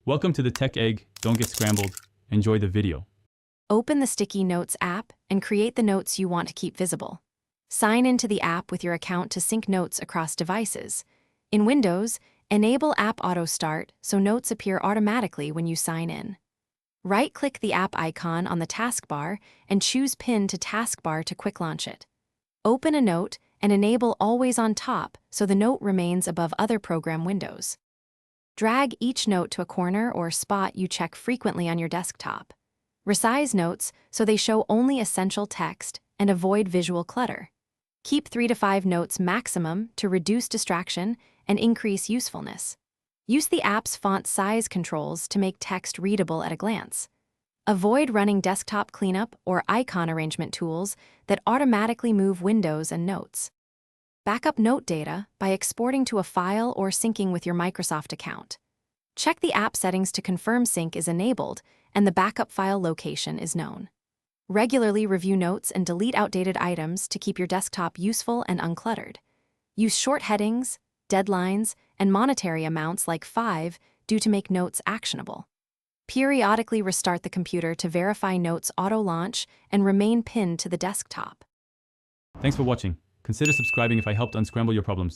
Welcome to the Tech Egg. Don't get scrambled. Enjoy the video. Open the Sticky Notes app and create the notes you want to keep visible. Sign into the app with your account to sync notes across devices. In Windows, enable App Auto Start so notes appear automatically when you sign in. Right-click the app icon on the taskbar and choose Pin to Taskbar to quick launch it. Open a note and enable Always on Top so the note remains above other program windows. Drag each note to a corner or spot you check frequently on your desktop. Resize notes so they show only essential text and avoid visual clutter. Keep 3 to 5 notes maximum to reduce distraction and increase usefulness. Use the app's font size controls to make text readable at a glance. Avoid running desktop cleanup or icon arrangement tools that automatically move windows and notes. Backup note data by exporting to a file or syncing with your Microsoft account. Check the app settings to confirm sync is enabled and the backup file location is known. Regularly review notes and delete outdated items to keep your desktop useful and uncluttered. Use short headings, deadlines, and monetary amounts like 5 to make notes actionable. Periodically restart the computer to verify notes auto-launch and remain pinned to the desktop. Thanks for watching. Consider subscribing if I helped unscramble your problems.